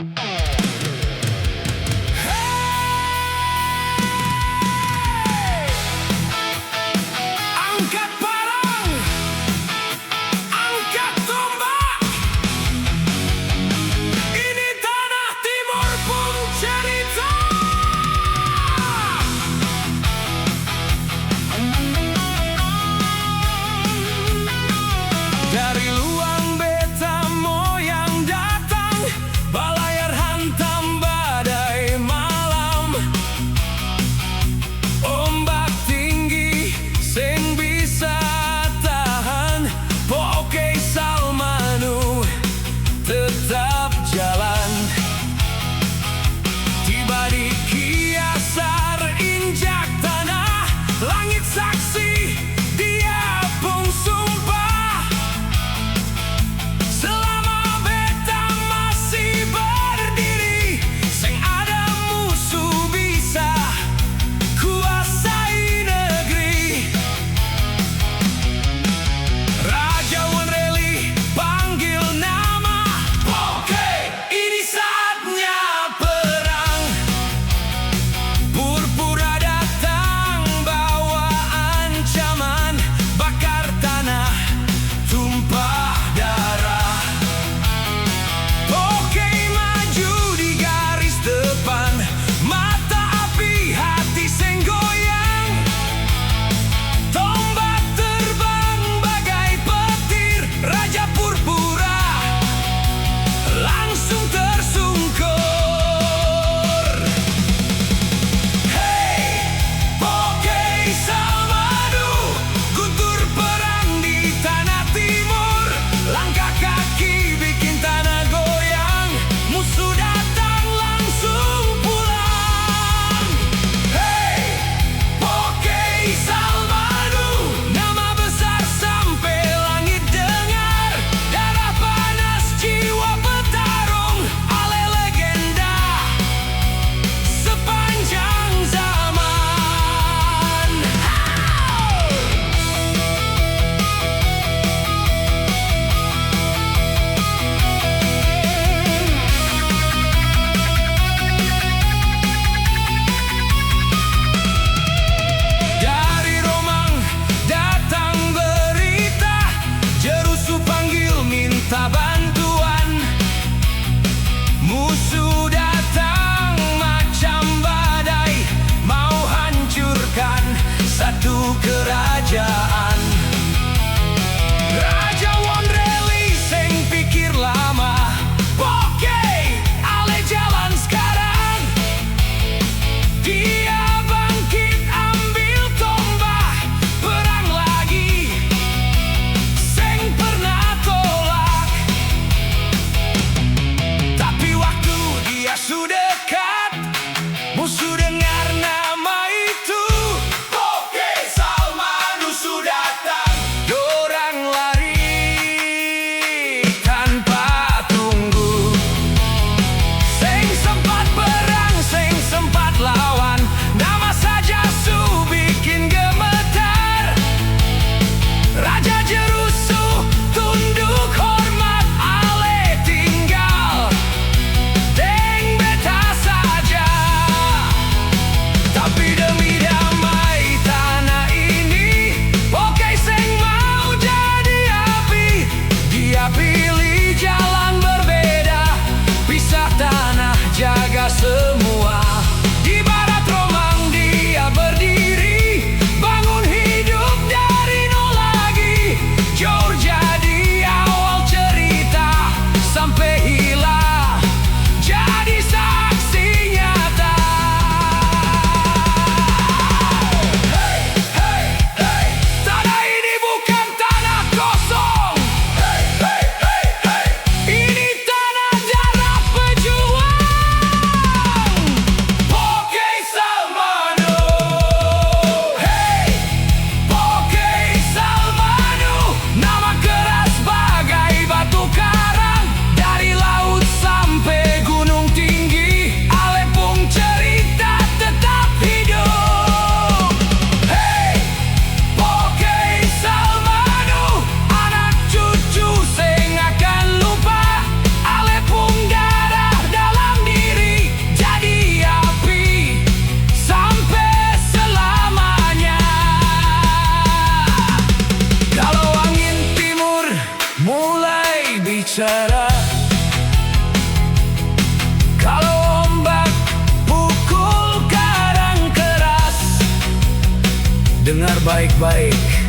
Angkat parang, angkat tombak. Ini tanah timur pun cerita. Dari luang beta moyang datang, balayar hantam badai malam. Ombak tinggi sing bisa tahan, poke Salmanu tetap jalan. Tiba di Kiasar injak tanah, langit saksi dia pun sumpah. Selama beta masih berdiri, sing ada musuh bisa kuasai negeri. Raja Wanreli panggil nama, oke, ini saatnya perang. Purpura datang bawa ancaman, bakar tanah, tumpah darah. Oke maju di garis depan, mata api hati sing goyang. Tombak terbang bagai petir, Raja Purpura langsung tersungkur. Hei, Poke Salmanu, guntur perang di tanah timur. Langkah kaki bikin tanah goyang, musuh datang langsung pulang. Hei, Poke Salmanu, nama besar sampai langit dengar. Darah panas jiwa petarung, ale legenda sepanjang zaman. Dari Romang datang berita, Jerusu panggil minta bantuan. Musuh datang macam badai, mau hancurkan satu kerajaan. Raja Wanreli sing pikir lama, Poke, ale jalan sekarang. Dia bangkit ambil tombak, perang lagi, sing pernah tolak. Tapi waktu dia sudah dekat, musuh dengar nama itu, Poke Salmanu sudah datang. Dorang lari tanpa tunggu, sing sempat perang, sing sempat lawan, nama saja su bikin gemetar. Raja Jerusu tunduk hormat, ale tinggal deng beta saja. Tapi demi damai tanah ini, Poke sing mau jadi api. Dia pilih jalan berbeda, pisah tanah, jaga semua. Di barat Romang dia berdiri, bangun hidup dari nol lagi. Jor jadi awal cerita, sampai hilang jadi saksi nyata. Hei, hei, hei, tanah ini bukan tanah kosong. Hei, hei, hei, hei, ini tanah darah pejuang. berani bicara. Kalau ombak pukul karang keras, dengar baik-baik.